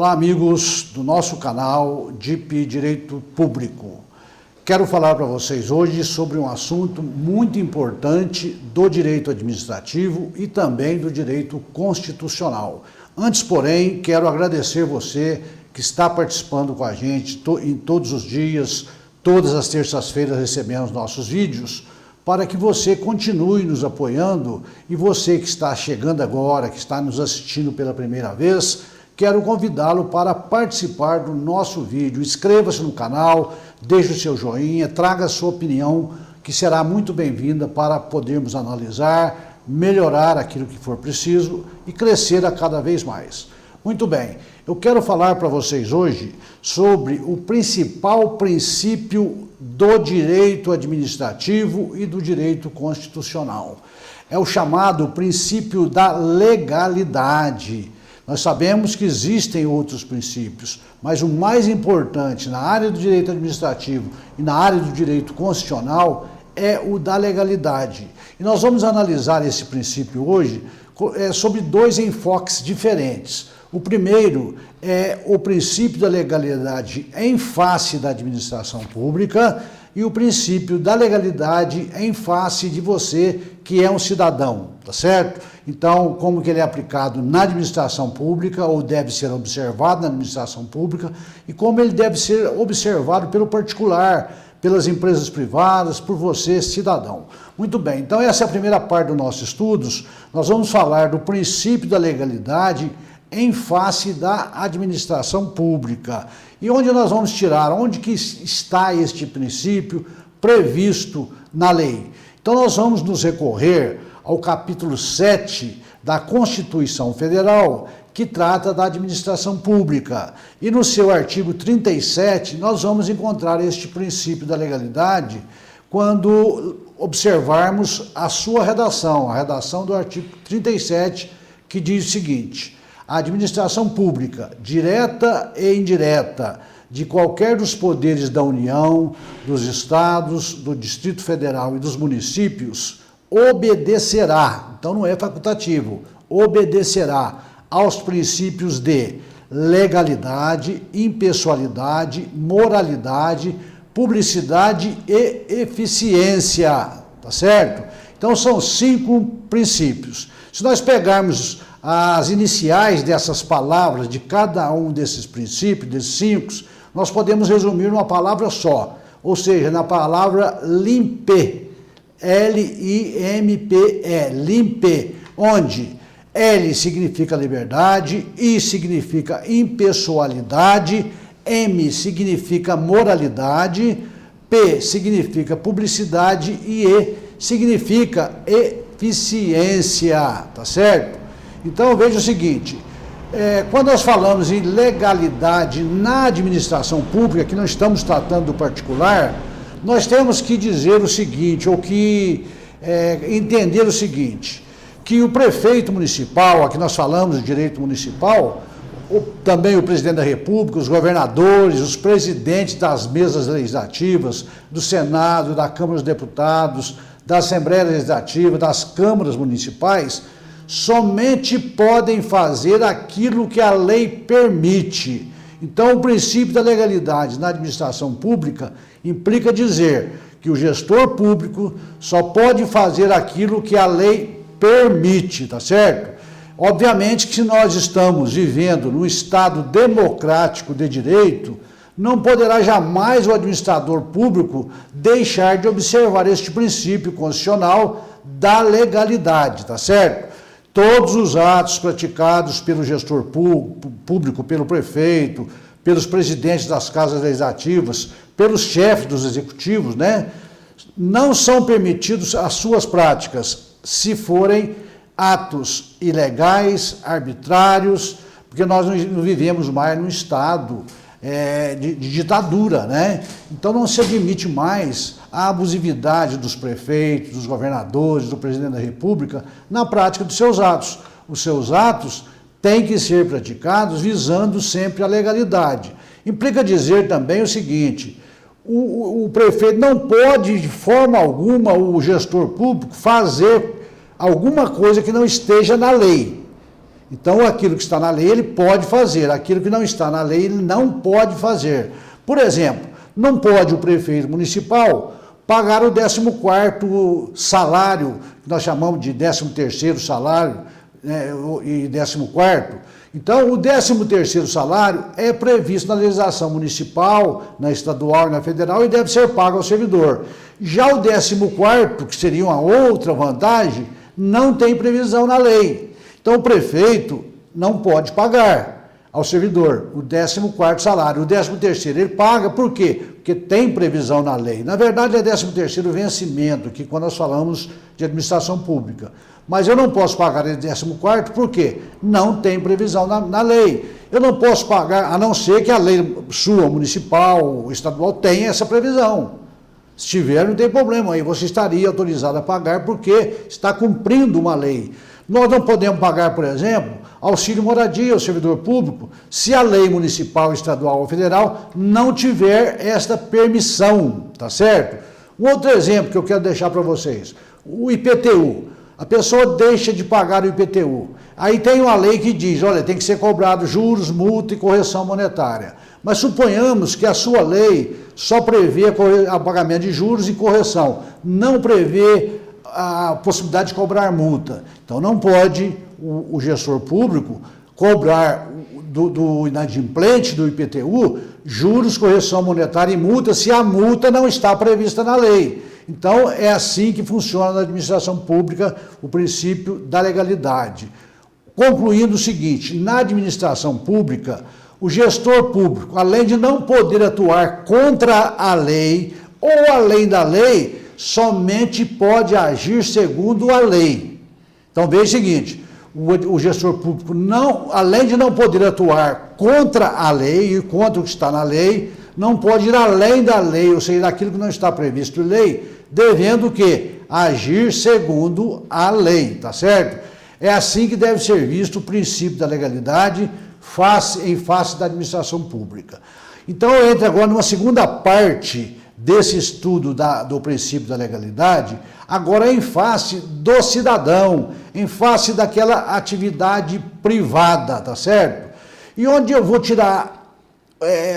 Olá, amigos do nosso canal DIP Direito Público. Quero falar para vocês hoje sobre um assunto muito importante do direito administrativo e também do direito constitucional. Antes, porém, quero agradecer você que está participando com a gente em todos os dias, todas as terças-feiras recebendo os nossos vídeos, para que você continue nos apoiando. E você que está chegando agora, que está nos assistindo pela primeira vez, quero convidá-lo para participar do nosso vídeo. Inscreva-se no canal, deixe o seu joinha, traga a sua opinião, que será muito bem-vinda para podermos analisar, melhorar aquilo que for preciso e crescer a cada vez mais. Muito bem, eu quero falar para vocês hoje sobre o principal princípio do direito administrativo e do direito constitucional. É o chamado princípio da legalidade. Nós sabemos que existem outros princípios, mas o mais importante na área do direito administrativo e na área do direito constitucional é o da legalidade. E nós vamos analisar esse princípio hoje sob dois enfoques diferentes. O primeiro é o princípio da legalidade em face da administração pública e o princípio da legalidade em face de você que é um cidadão, tá certo? Então, como que ele é aplicado na administração pública ou deve ser observado na administração pública e como ele deve ser observado pelo particular, pelas empresas privadas, por você, cidadão. Muito bem, então essa é a primeira parte dos nossos estudos. Nós vamos falar do princípio da legalidade em face da administração pública. E onde nós vamos tirar, onde que está este princípio previsto na lei? Então nós vamos nos recorrer ao capítulo 7 da Constituição Federal, que trata da administração pública. E no seu artigo 37, nós vamos encontrar este princípio da legalidade quando observarmos a sua redação, a redação do artigo 37, que diz o seguinte: a administração pública, direta e indireta, de qualquer dos poderes da União, dos Estados, do Distrito Federal e dos municípios, obedecerá, então não é facultativo, obedecerá aos princípios de legalidade, impessoalidade, moralidade, publicidade e eficiência, tá certo? Então são 5 princípios. Se nós pegarmos as iniciais dessas palavras, de cada um desses princípios, desses 5, nós podemos resumir numa palavra só, ou seja, na palavra limpe, L-I-M-P-E, limpe, onde L significa liberdade, I significa impessoalidade, M significa moralidade, P significa publicidade e E significa eficiência, tá certo? Então veja o seguinte, quando nós falamos em legalidade na administração pública, que não estamos tratando do particular, nós temos que dizer o seguinte, ou que entender o seguinte, que o prefeito municipal, aqui nós falamos de direito municipal, também o presidente da República, os governadores, os presidentes das mesas legislativas, do Senado, da Câmara dos Deputados, da Assembleia Legislativa, das câmaras municipais, somente podem fazer aquilo que a lei permite. Então, o princípio da legalidade na administração pública implica dizer que o gestor público só pode fazer aquilo que a lei permite, tá certo? Obviamente que se nós estamos vivendo num Estado democrático de direito, não poderá jamais o administrador público deixar de observar este princípio constitucional da legalidade, tá certo? Todos os atos praticados pelo gestor público, pelo prefeito, pelos presidentes das casas legislativas, pelos chefes dos executivos, né, não são permitidos as suas práticas se forem atos ilegais, arbitrários, porque nós não vivemos mais num estado de ditadura, né? Então não se admite mais a abusividade dos prefeitos, dos governadores, do presidente da República na prática dos seus atos. Os seus atos têm que ser praticados visando sempre a legalidade. Implica dizer também o seguinte, o prefeito não pode, de forma alguma, o gestor público, fazer alguma coisa que não esteja na lei. Então, aquilo que está na lei, ele pode fazer. Aquilo que não está na lei, ele não pode fazer. Por exemplo, não pode o prefeito municipal pagar o 14º salário, que nós chamamos de 13º salário, né, e 14º. Então, o 13º salário é previsto na legislação municipal, na estadual e na federal e deve ser pago ao servidor. Já o 14º, que seria uma outra vantagem, não tem previsão na lei. Então, o prefeito não pode pagar ao servidor o 14º salário. O 13º ele paga, por quê? Porque tem previsão na lei. Na verdade, é 13º vencimento, que quando nós falamos de administração pública. Mas eu não posso pagar esse 14º, por quê? Não tem previsão na lei. Eu não posso pagar, a não ser que a lei sua, municipal, estadual, tenha essa previsão. Se tiver, não tem problema, aí você estaria autorizado a pagar porque está cumprindo uma lei. Nós não podemos pagar, por exemplo, auxílio moradia ao servidor público, se a lei municipal, estadual ou federal não tiver esta permissão, tá certo? Um outro exemplo que eu quero deixar para vocês, o IPTU. A pessoa deixa de pagar o IPTU. Aí tem uma lei que diz, olha, tem que ser cobrado juros, multa e correção monetária. Mas suponhamos que a sua lei só prevê o pagamento de juros e correção, não prevê a possibilidade de cobrar multa. Então não pode o gestor público cobrar do inadimplente do IPTU juros, correção monetária e multa se a multa não está prevista na lei. Então é assim que funciona na administração pública o princípio da legalidade. Concluindo o seguinte, na administração pública, o gestor público, além de não poder atuar contra a lei ou além da lei, somente pode agir segundo a lei. Então veja o seguinte, o gestor público, além de não poder atuar contra a lei e contra o que está na lei, não pode ir além da lei, ou seja, daquilo que não está previsto em lei, devendo o quê? Agir segundo a lei, tá certo? É assim que deve ser visto o princípio da legalidade em face da administração pública. Então eu entro agora numa segunda parte desse estudo do princípio da legalidade, agora em face do cidadão, em face daquela atividade privada, tá certo? E onde eu vou tirar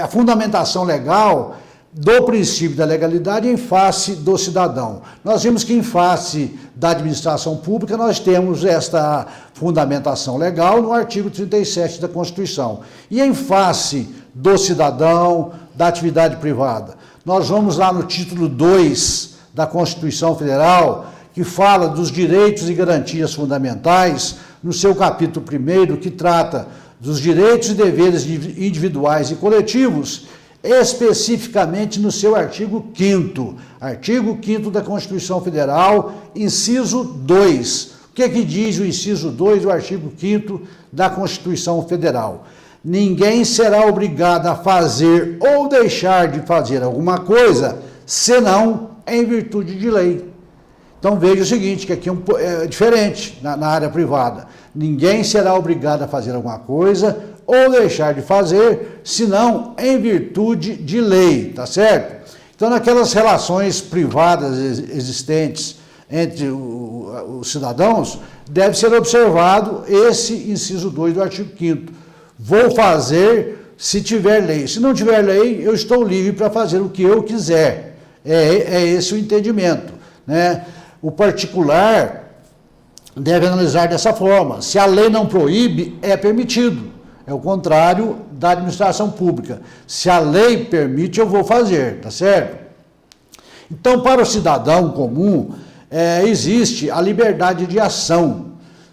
a fundamentação legal do princípio da legalidade em face do cidadão. Nós vimos que em face da administração pública nós temos esta fundamentação legal no artigo 37 da Constituição. E em face do cidadão, da atividade privada, nós vamos lá no título 2 da Constituição Federal, que fala dos direitos e garantias fundamentais, no seu capítulo 1º, que trata dos direitos e deveres individuais e coletivos, especificamente no seu artigo 5º. Artigo 5º da Constituição Federal, inciso 2. O que é que diz o inciso 2 do artigo 5º da Constituição Federal? Ninguém será obrigado a fazer ou deixar de fazer alguma coisa, senão em virtude de lei. Então veja o seguinte, que aqui é diferente na área privada. Ninguém será obrigado a fazer alguma coisa ou deixar de fazer, senão em virtude de lei, tá certo? Então naquelas relações privadas existentes entre os cidadãos, deve ser observado esse inciso 2 do artigo 5º. Vou fazer se tiver lei. Se não tiver lei, eu estou livre para fazer o que eu quiser. É esse o entendimento, né? O particular deve analisar dessa forma. Se a lei não proíbe, é permitido. É o contrário da administração pública. Se a lei permite, eu vou fazer, tá certo? Então, para o cidadão comum, existe a liberdade de ação.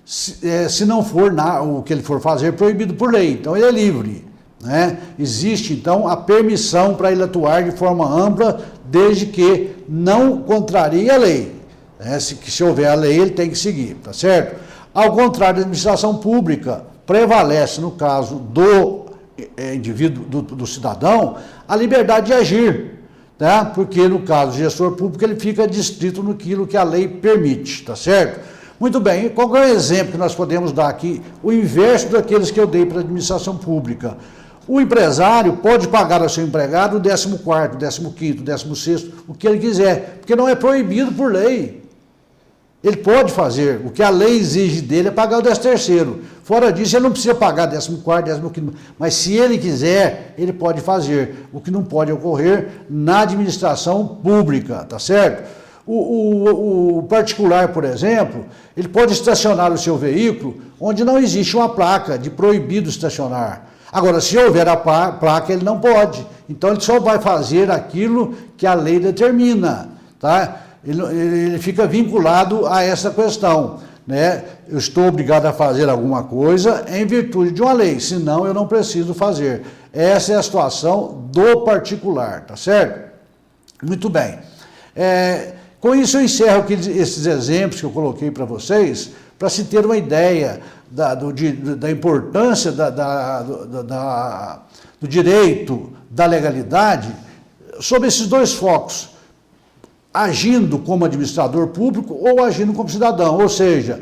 Se não for o que ele for fazer proibido por lei, então ele é livre, né? Existe então a permissão para ele atuar de forma ampla, desde que não contrarie a lei, né? Se houver a lei, ele tem que seguir, tá certo? Ao contrário da administração pública, prevalece no caso do indivíduo, do cidadão, a liberdade de agir, tá? Porque no caso do gestor público ele fica distrito naquilo que a lei permite, tá certo? Muito bem, qual é o exemplo que nós podemos dar aqui? O inverso daqueles que eu dei para a administração pública. O empresário pode pagar ao seu empregado o 14º, 15º, 16º, o que ele quiser, porque não é proibido por lei. Ele pode fazer, o que a lei exige dele é pagar o 13º. Fora disso, ele não precisa pagar 14º, 15º, mas se ele quiser, ele pode fazer, o que não pode ocorrer na administração pública, tá certo? O particular, por exemplo, ele pode estacionar o seu veículo onde não existe uma placa de proibido estacionar. Agora, se houver a placa, ele não pode. Então, ele só vai fazer aquilo que a lei determina, tá? Ele fica vinculado a essa questão, né? Eu estou obrigado a fazer alguma coisa em virtude de uma lei, senão eu não preciso fazer. Essa é a situação do particular, tá certo? Muito bem. Com isso eu encerro aqui esses exemplos que eu coloquei para vocês, para se ter uma ideia da importância do direito, da legalidade, sobre esses dois focos, agindo como administrador público ou agindo como cidadão, ou seja,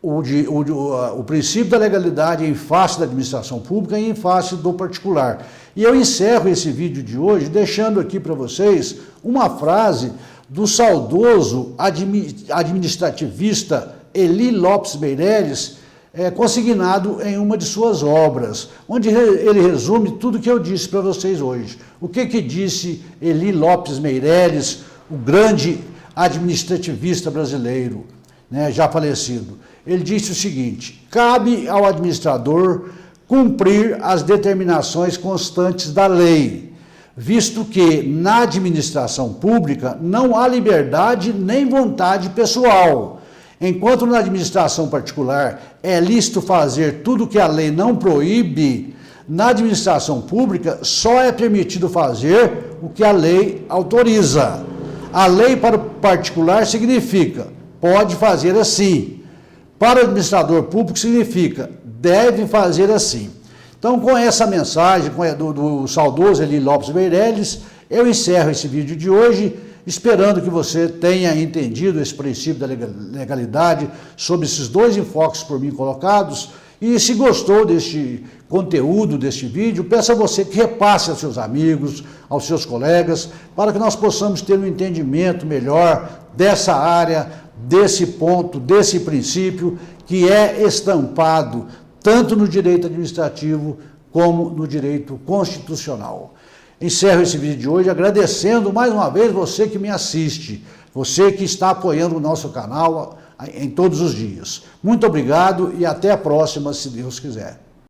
o princípio da legalidade em face da administração pública e em face do particular. E eu encerro esse vídeo de hoje deixando aqui para vocês uma frase do saudoso administrativista Eli Lopes Meireles, consignado em uma de suas obras, onde ele resume tudo o que eu disse para vocês hoje. O que disse Eli Lopes Meireles, o grande administrativista brasileiro, né, já falecido? Ele disse o seguinte: cabe ao administrador cumprir as determinações constantes da lei, visto que na administração pública não há liberdade nem vontade pessoal, enquanto na administração particular é lícito fazer tudo que a lei não proíbe. Na administração pública só é permitido fazer o que a lei autoriza. A lei para o particular significa, pode fazer assim. Para o administrador público significa, deve fazer assim. Então, com essa mensagem do saudoso Eli Lopes Meireles, eu encerro esse vídeo de hoje, esperando que você tenha entendido esse princípio da legalidade sobre esses dois enfoques por mim colocados. E se gostou deste conteúdo, deste vídeo, peço a você que repasse aos seus amigos, aos seus colegas, para que nós possamos ter um entendimento melhor dessa área, desse ponto, desse princípio que é estampado tanto no direito administrativo como no direito constitucional. Encerro esse vídeo de hoje agradecendo mais uma vez você que me assiste, você que está apoiando o nosso canal em todos os dias. Muito obrigado e até a próxima, se Deus quiser.